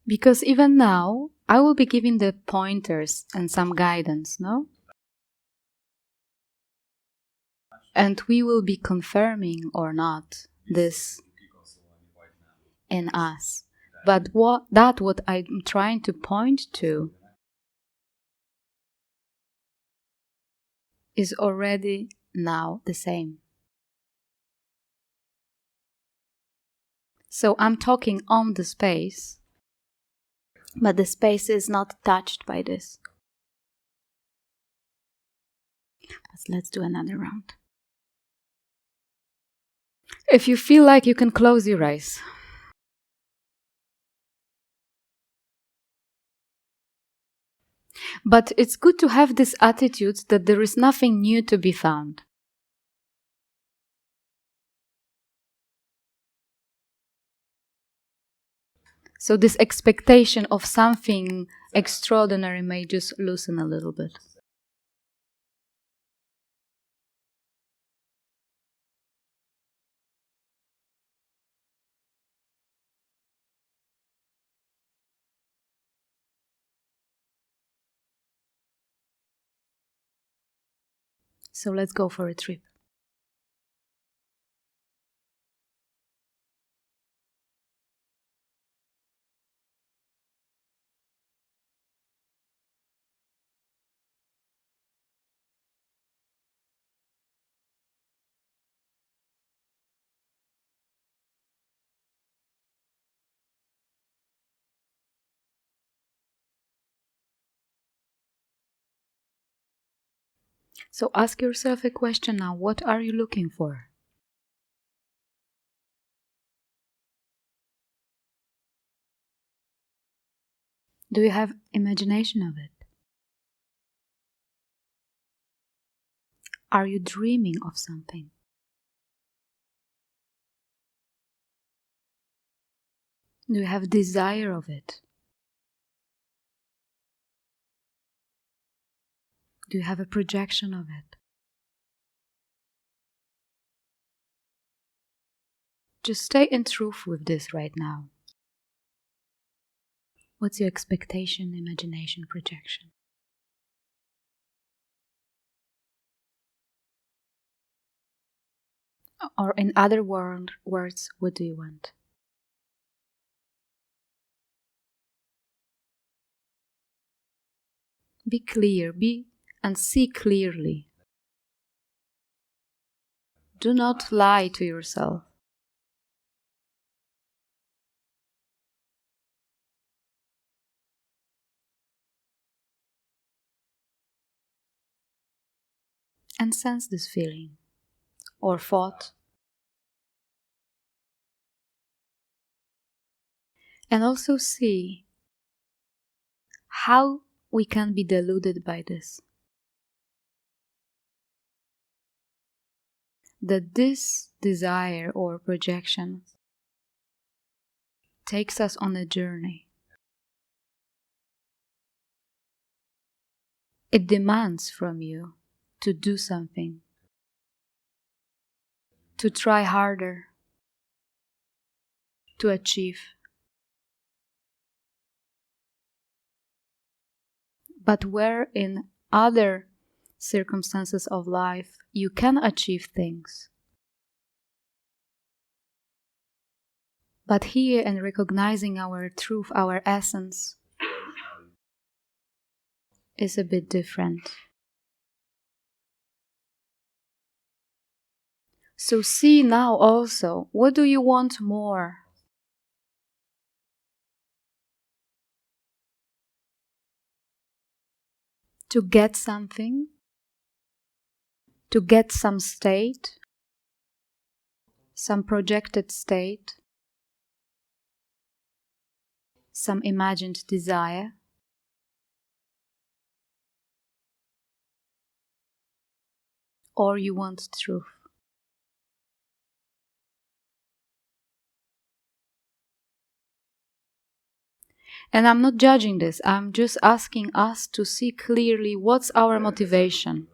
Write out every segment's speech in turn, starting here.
Because even now, I will be giving the pointers and some guidance, no? And we will be confirming or not this in us. But what I'm trying to point to is already now the same. So I'm talking on the space, but the space is not touched by this. But let's do another round. If you feel like you can close your eyes. But it's good to have this attitude that there is nothing new to be found. So this expectation of something extraordinary may just loosen a little bit. So let's go for a trip. So ask yourself a question now. What are you looking for? Do you have imagination of it? Are you dreaming of something? Do you have desire of it? Do you have a projection of it? Just stay in truth with this right now. What's your expectation, imagination, projection? Or in other words, what do you want? Be clear, and see clearly. Do not lie to yourself. And sense this feeling or thought. And also see how we can be deluded by this. That this desire or projection takes us on a journey. It demands from you to do something, to try harder, to achieve. But where in other circumstances of life you can achieve things. But here, in recognizing our truth, our essence, is a bit different. So see now also, what do you want more? To get something? To get some state? Some projected state? Some imagined desire? Or you want truth? And I'm not judging this, I'm just asking us to see clearly what's our motivation.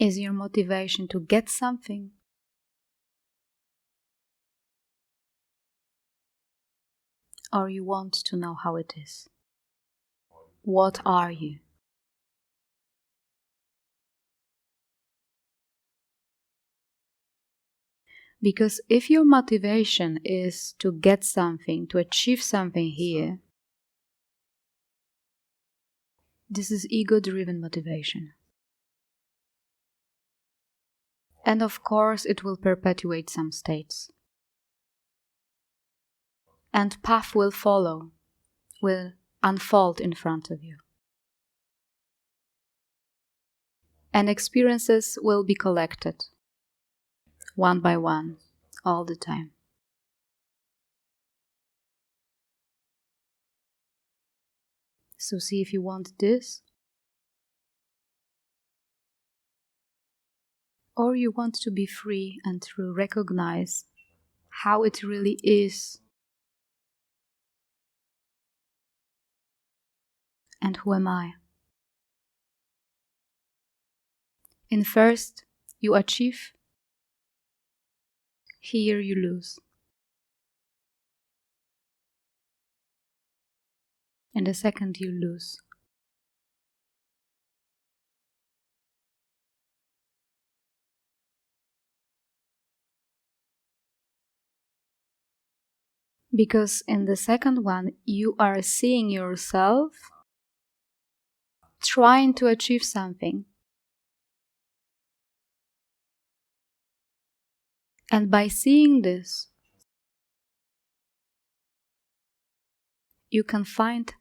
Is your motivation to get something? Or you want to know how it is? What are you? Because if your motivation is to get something, to achieve something here, this is ego-driven motivation. And of course, it will perpetuate some states. And path will follow, will unfold in front of you. And experiences will be collected, one by one, all the time. So see if you want this, or you want to be free and to recognize how it really is. And who am I? In first, you achieve. Here you lose. In the second, you lose. Because in the second one, you are seeing yourself trying to achieve something. And by seeing this, you can find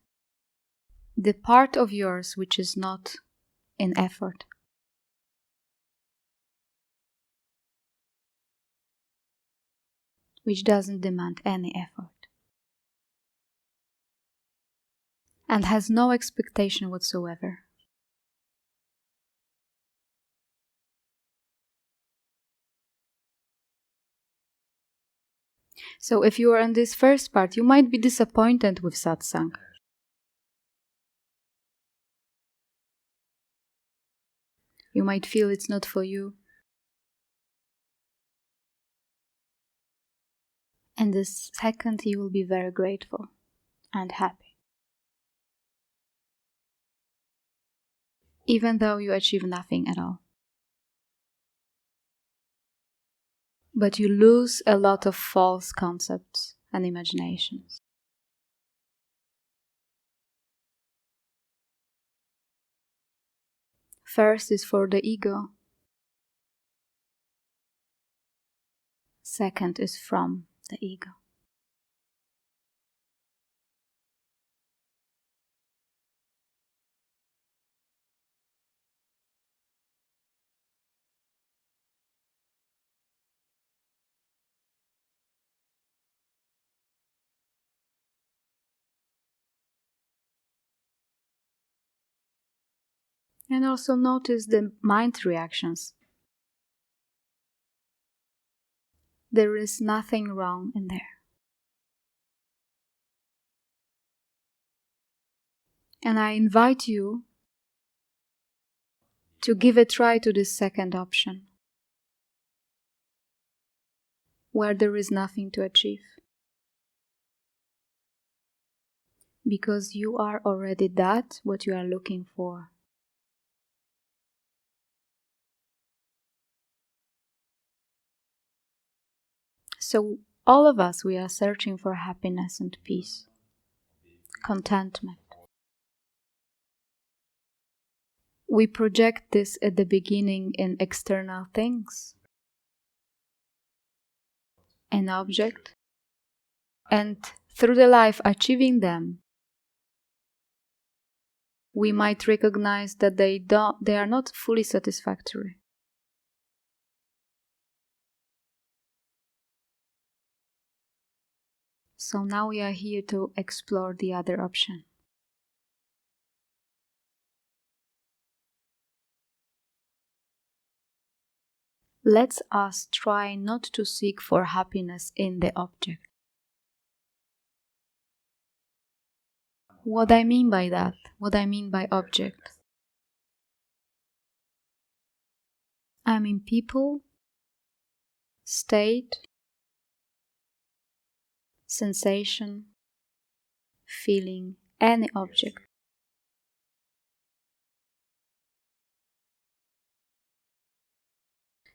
the part of yours which is not in effort. Which doesn't demand any effort. And has no expectation whatsoever. So if you are in this first part, you might be disappointed with satsang. You might feel it's not for you. And the second, you will be very grateful and happy. Even though you achieve nothing at all. But you lose a lot of false concepts and imaginations. First is for the ego. Second is from the ego. And also notice the mind reactions. There is nothing wrong in there. And I invite you to give a try to this second option, where there is nothing to achieve. Because you are already that, what you are looking for. So all of us, we are searching for happiness and peace, contentment. We project this at the beginning in external things, an object, and through the life achieving them, we might recognize that they are not fully satisfactory. So now we are here to explore the other option. Let us try not to seek for happiness in the object. What I mean by that, what I mean by object. I mean people, state, sensation, feeling, any object.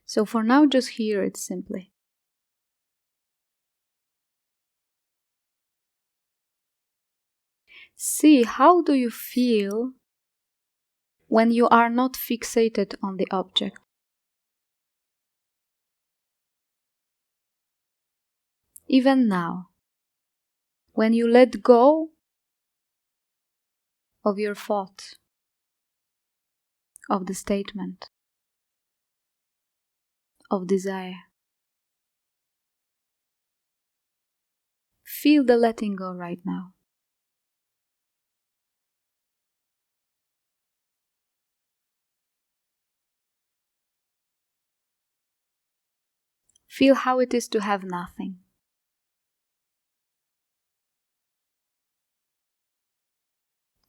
So for now, just hear it simply. See, how do you feel when you are not fixated on the object? Even now, when you let go of your thought, of the statement, of desire. Feel the letting go right now. Feel how it is to have nothing.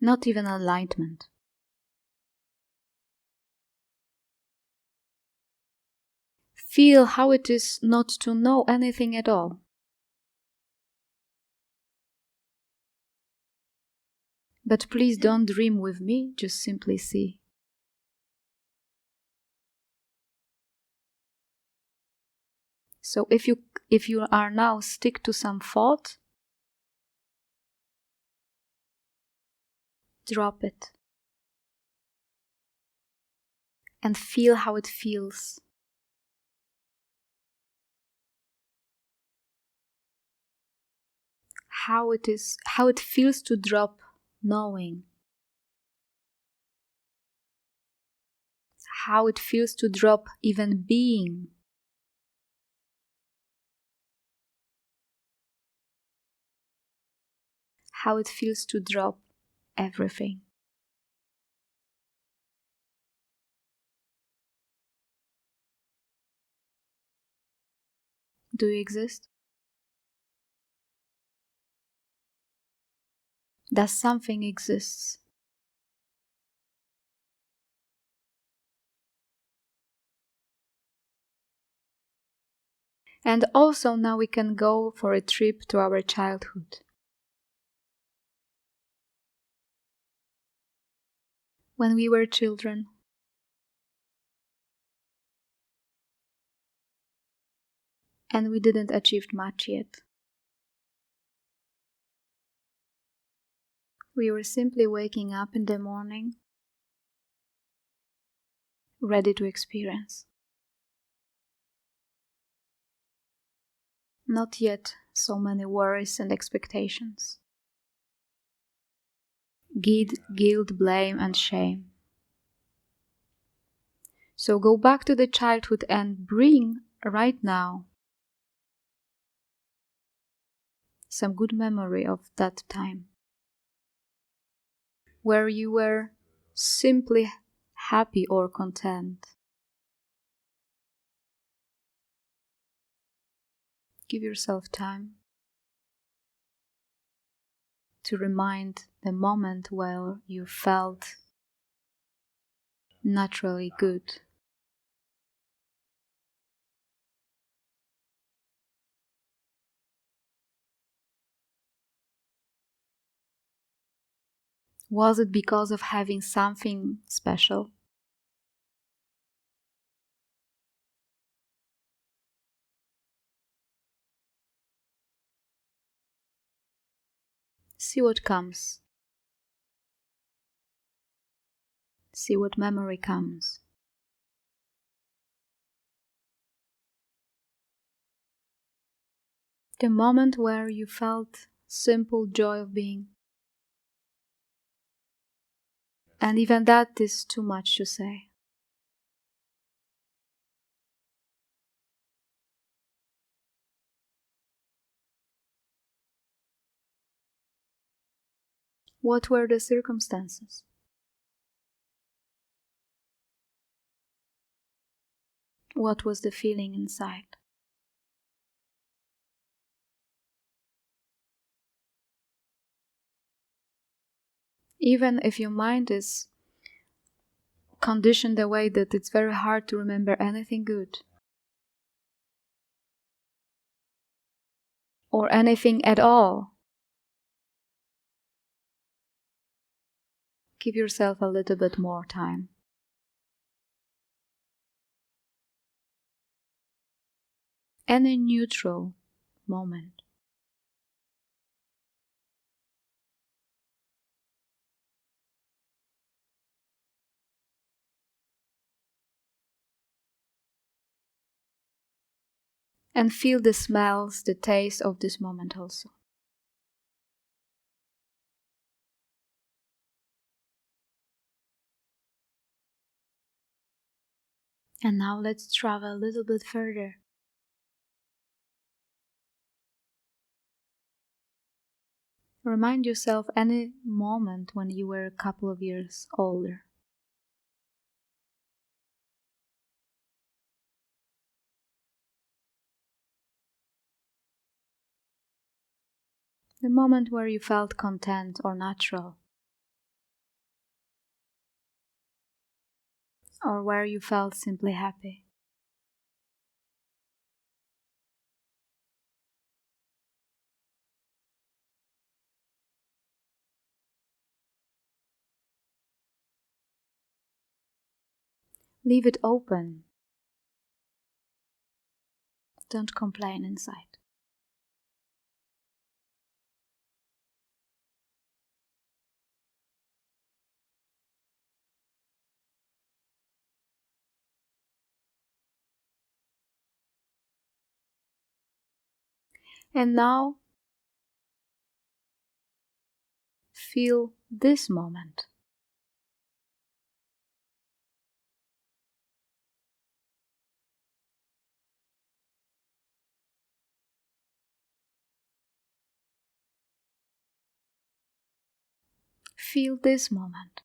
Not even enlightenment. Feel how it is not to know anything at all. But please don't dream with me, just simply see. So if you are now stick to some thought, drop it. And feel how it feels. How it feels to drop knowing. How it feels to drop even being. How it feels to drop everything. Do you exist? Does something exist? And also now we can go for a trip to our childhood. When we were children, and we didn't achieve much yet. We were simply waking up in the morning, ready to experience. Not yet so many worries and expectations. Guilt, blame, and shame. So go back to the childhood and bring right now some good memory of that time, where you were simply happy or content. Give yourself time to remind the moment where you felt naturally good. Was it because of having something special? See what comes. See what memory comes. The moment where you felt simple joy of being. And even that is too much to say. What were the circumstances? What was the feeling inside? Even if your mind is conditioned the way that it's very hard to remember anything good or anything at all. Give yourself a little bit more time. Any neutral moment. And feel the smells, the taste of this moment also. And now let's travel a little bit further. Remind yourself any moment when you were a couple of years older. The moment where you felt content or natural. Or where you felt simply happy. Leave it open. Don't complain inside. And now, feel this moment. Feel this moment.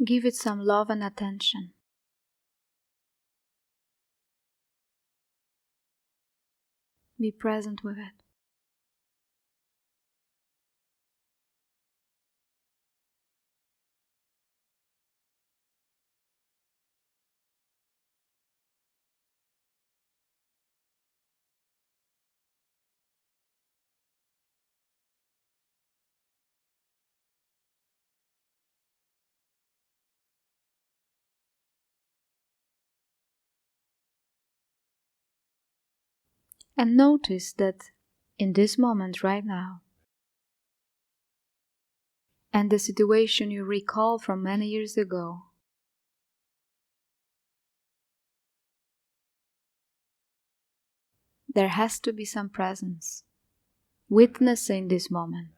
Give it some love and attention. Be present with it. And notice that in this moment right now, and the situation you recall from many years ago, there has to be some presence, witnessing this moment.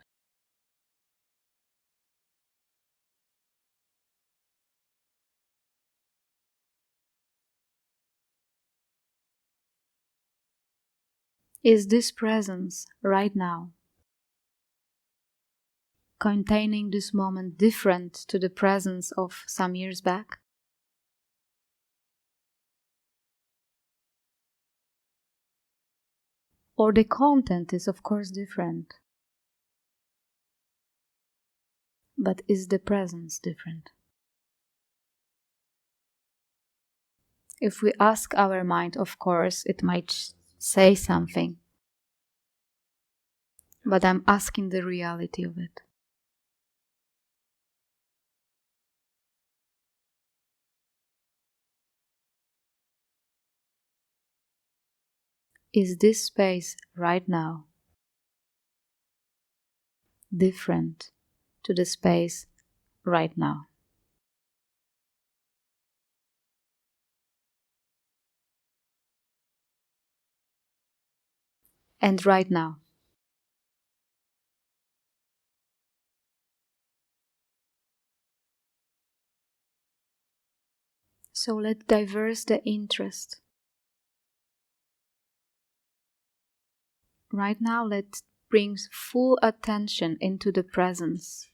Is this presence right now, containing this moment, different to the presence of some years back? Or the content is of course different, but is the presence different? If we ask our mind, of course, it might say something, but I'm asking the reality of it. Is this space right now different to the space right now? And right now? So let's diverse the interest. Right now, let's bring full attention into the presence.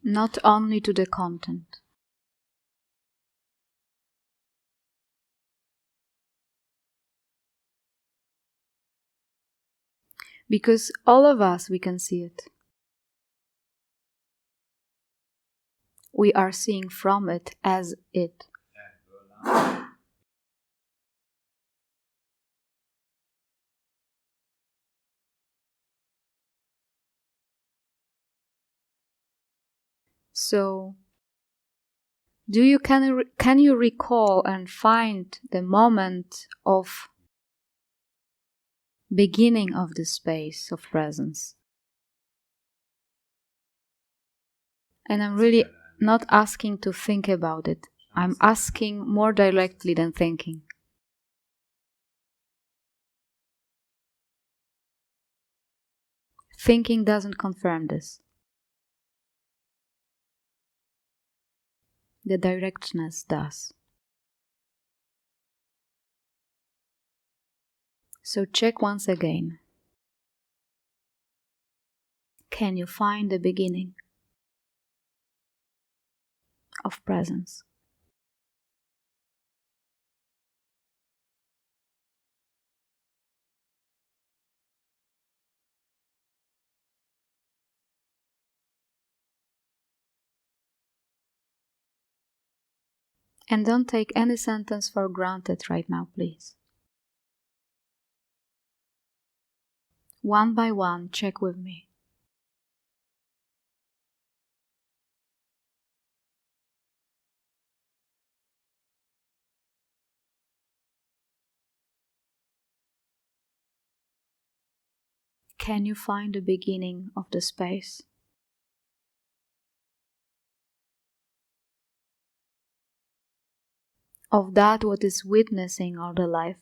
Not only to the content. Because all of us, we can see it. We are seeing from it as it. So, can you recall and find the moment of beginning of the space of presence? And I'm really not asking to think about it. I'm asking more directly than thinking. Thinking doesn't confirm this. The directness does. So check once again. Can you find the beginning of presence? And don't take any sentence for granted right now, please. One by one, check with me. Can you find the beginning of the space? Of that what is witnessing all the life?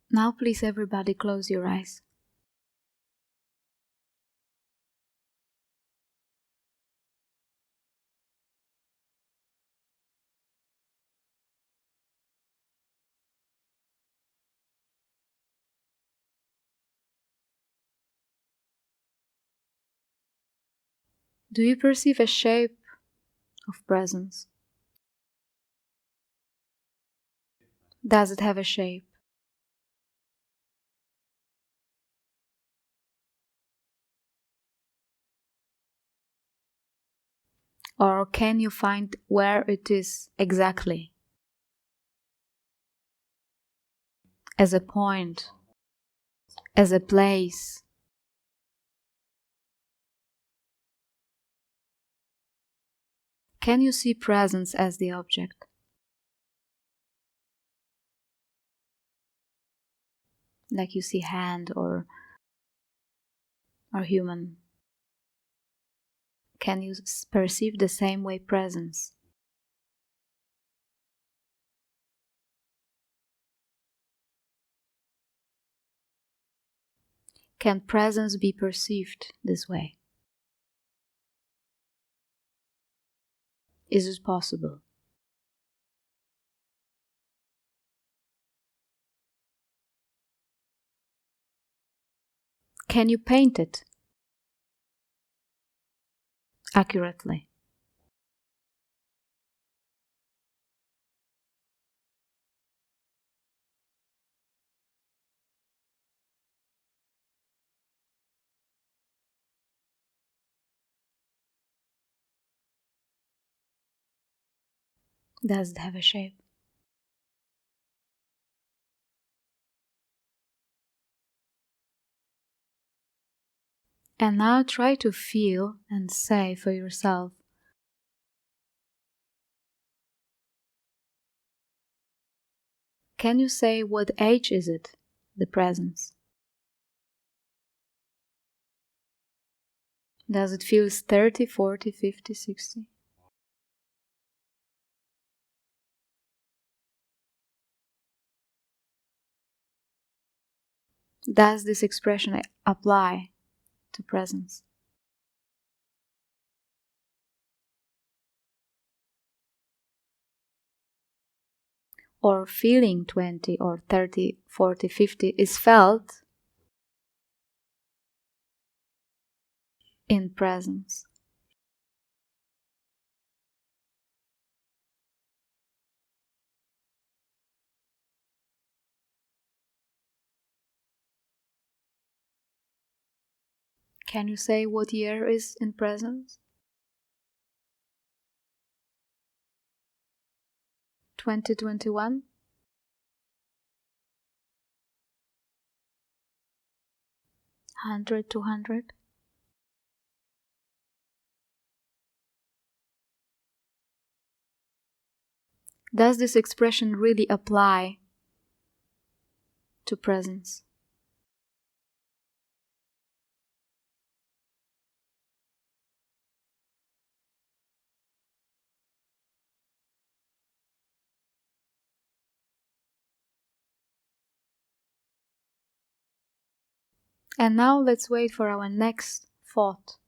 Now please everybody close your eyes. Do you perceive a shape of presence? Does it have a shape? Or can you find where it is exactly? As a point, as a place. Can you see presence as the object? Like you see hand or human. Can you perceive the same way presence? Can presence be perceived this way? Is it possible? Can you paint it accurately? Does it have a shape? And now try to feel and say for yourself, can you say what age is it, the presence? Does it feel 30, 40, 50, 60? Does this expression apply to presence? Or feeling 20 or 30, 40, 50 is felt in presence. Can you say what year is in presence? 2021? 100, 200? Does this expression really apply to presence? And now let's wait for our next thought.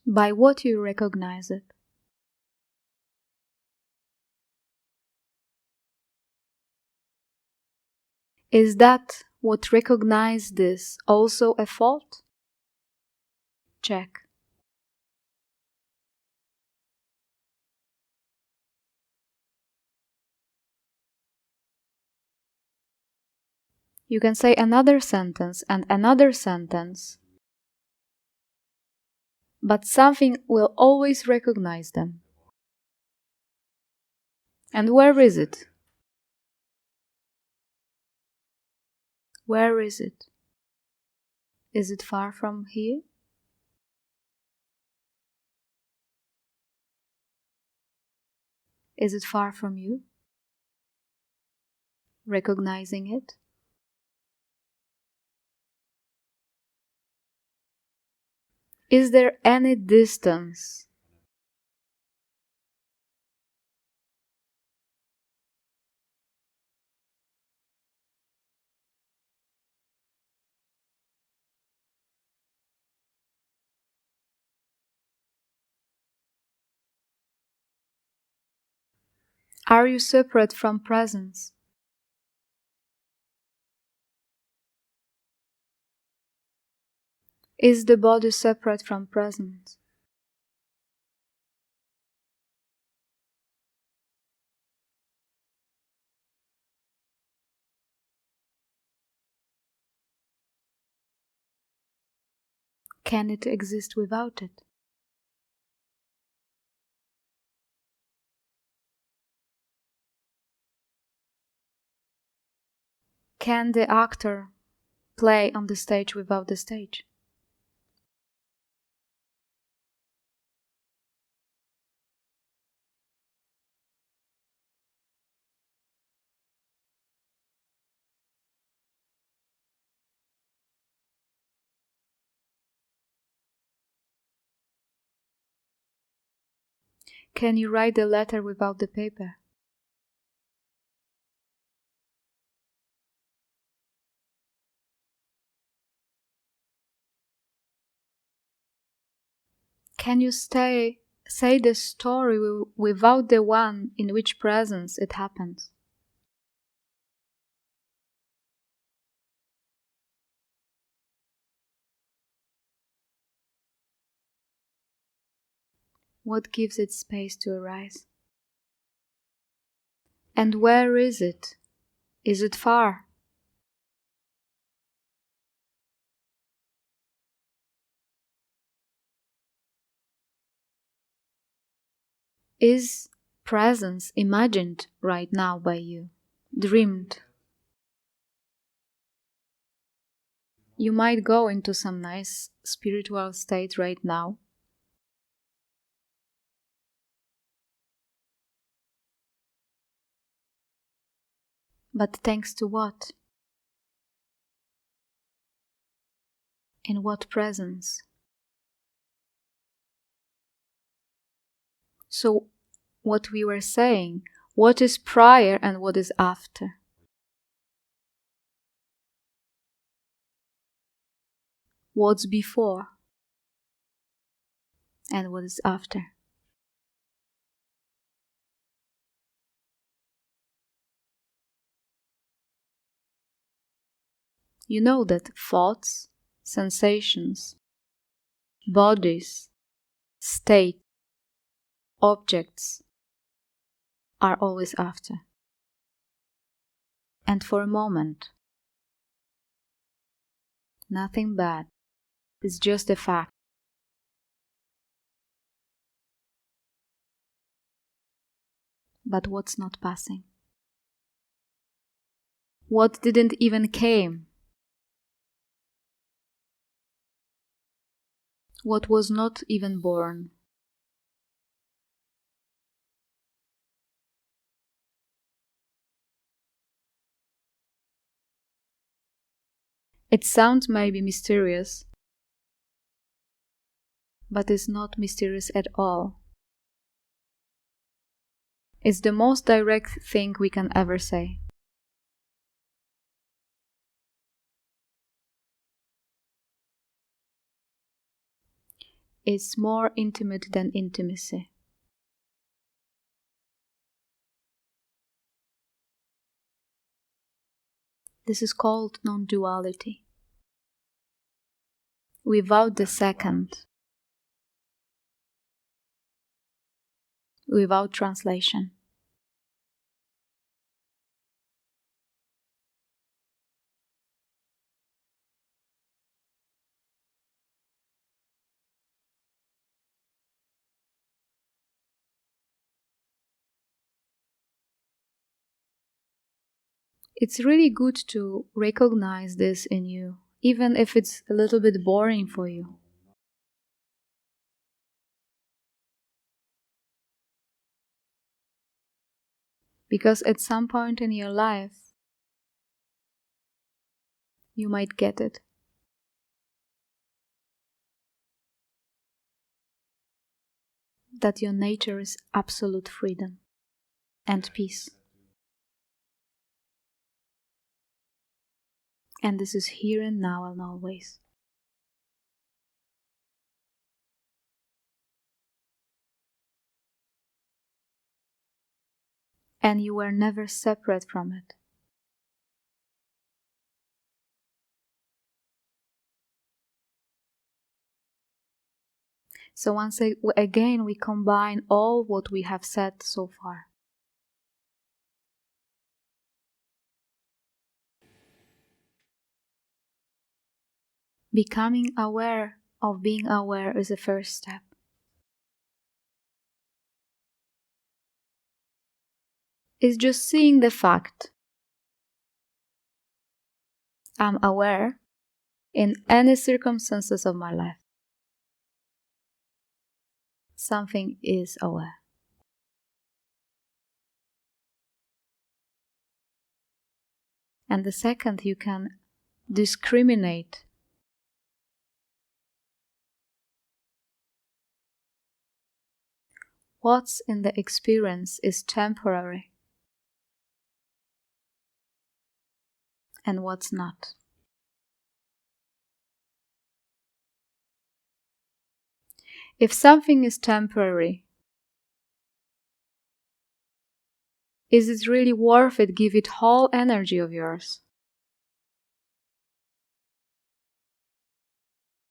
By what you recognize it? Is that what recognize this also a fault? Check. You can say another sentence and another sentence, but something will always recognize them. And where is it? Where is it? Is it far from here? Is it far from you? Recognizing it? Is there any distance? Are you separate from presence? Is the body separate from presence? Can it exist without it? Can the actor play on the stage without the stage? Can you write the letter without the paper? Can you say the story without the one in which presence it happens? What gives it space to arise? And where is it? Is it far? Is presence imagined right now by you? Dreamed? You might go into some nice spiritual state right now. But thanks to what? In what presence? So, what we were saying, what is prior and what is after? What's before and what is after? You know that thoughts, sensations, bodies, state, objects are always after. And for a moment, nothing bad, it's just a fact. But what's not passing? What didn't even came? What was not even born? It sounds maybe mysterious, but it's not mysterious at all. It's the most direct thing we can ever say. It's more intimate than intimacy. This is called non-duality. Without the second, without translation. It's really good to recognize this in you, even if it's a little bit boring for you. Because at some point in your life, you might get it. That your nature is absolute freedom and peace. And this is here and now and always. And you were never separate from it. So once again, we combine all what we have said so far. Becoming aware of being aware is the first step. It's just seeing the fact. I'm aware in any circumstances of my life. Something is aware. And the second, you can discriminate what's in the experience is temporary and what's not. If something is temporary, is it really worth it? Give it whole energy of yours.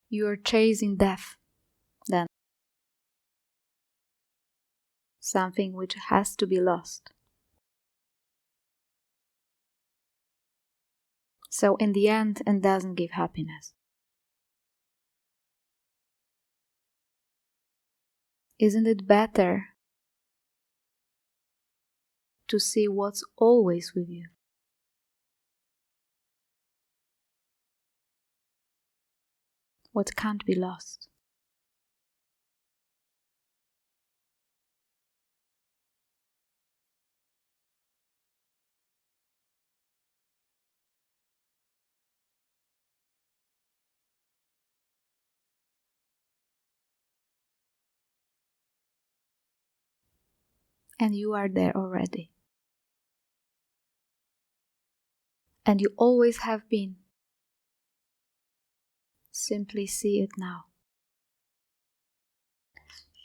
You are chasing death then. Something which has to be lost. So in the end, it doesn't give happiness. Isn't it better to see what's always with you? What can't be lost? and you are there already. And you always have been. Simply see it now.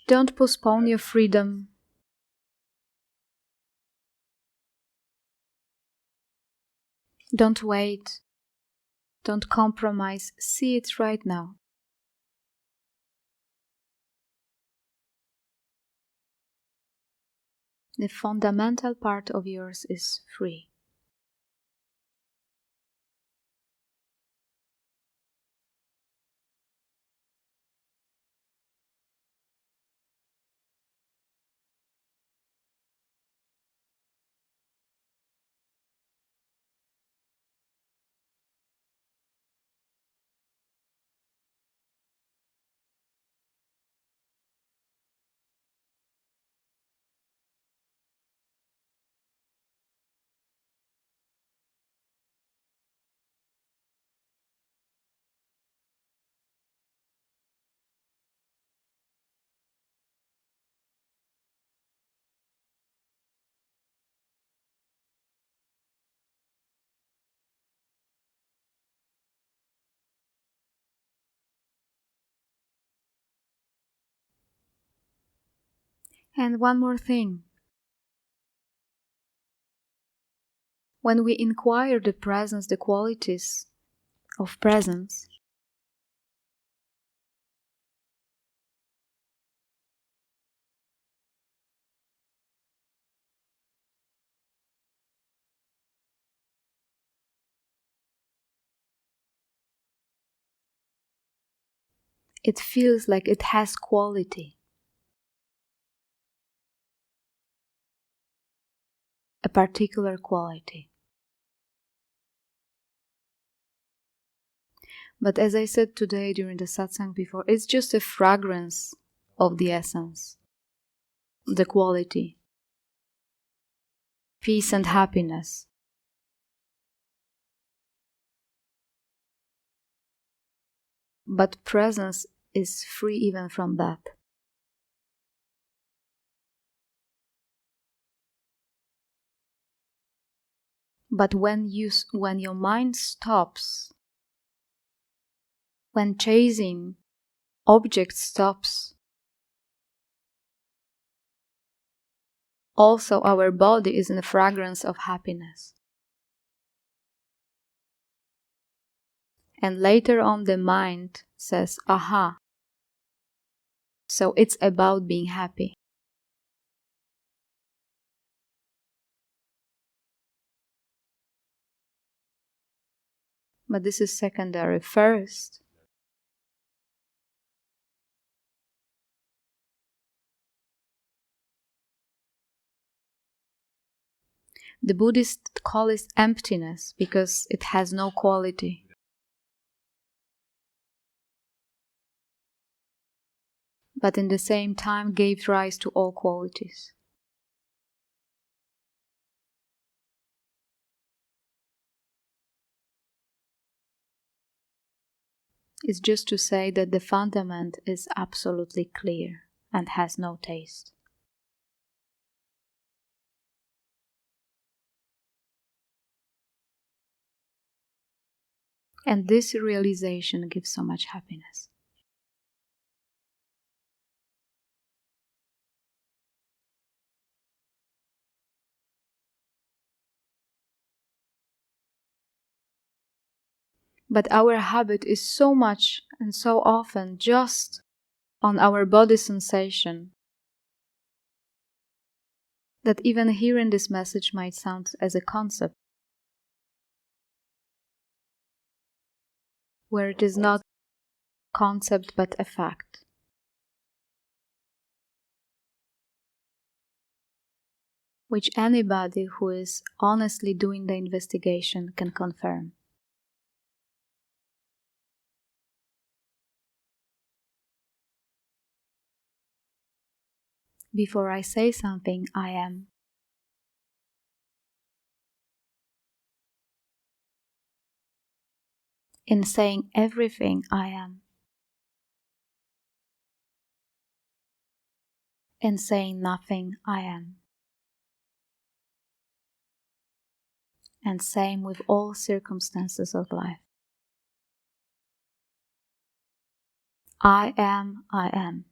Don't postpone your freedom. Don't wait. Don't compromise. See it right now. The fundamental part of yours is free. And one more thing. When we inquire the presence, the qualities of presence, it feels like it has quality. A particular quality. But as I said today during the satsang before, it's just a fragrance of the essence, the quality, peace and happiness. But presence is free even from that. But when your mind stops, when chasing objects stops, also our body is in a fragrance of happiness. And later on the mind says, aha, so it's about being happy. But this is secondary. First, the Buddhists call it emptiness because it has no quality. But in the same time gave rise to all qualities. It's just to say that the fundament is absolutely clear and has no taste. And this realization gives so much happiness. But our habit is so much and so often just on our body sensation that even hearing this message might sound as a concept, where it is not concept but a fact. Which anybody who is honestly doing the investigation can confirm. Before I say something, I am. In saying everything, I am. In saying nothing, I am. and same with all circumstances of life. I am, I am.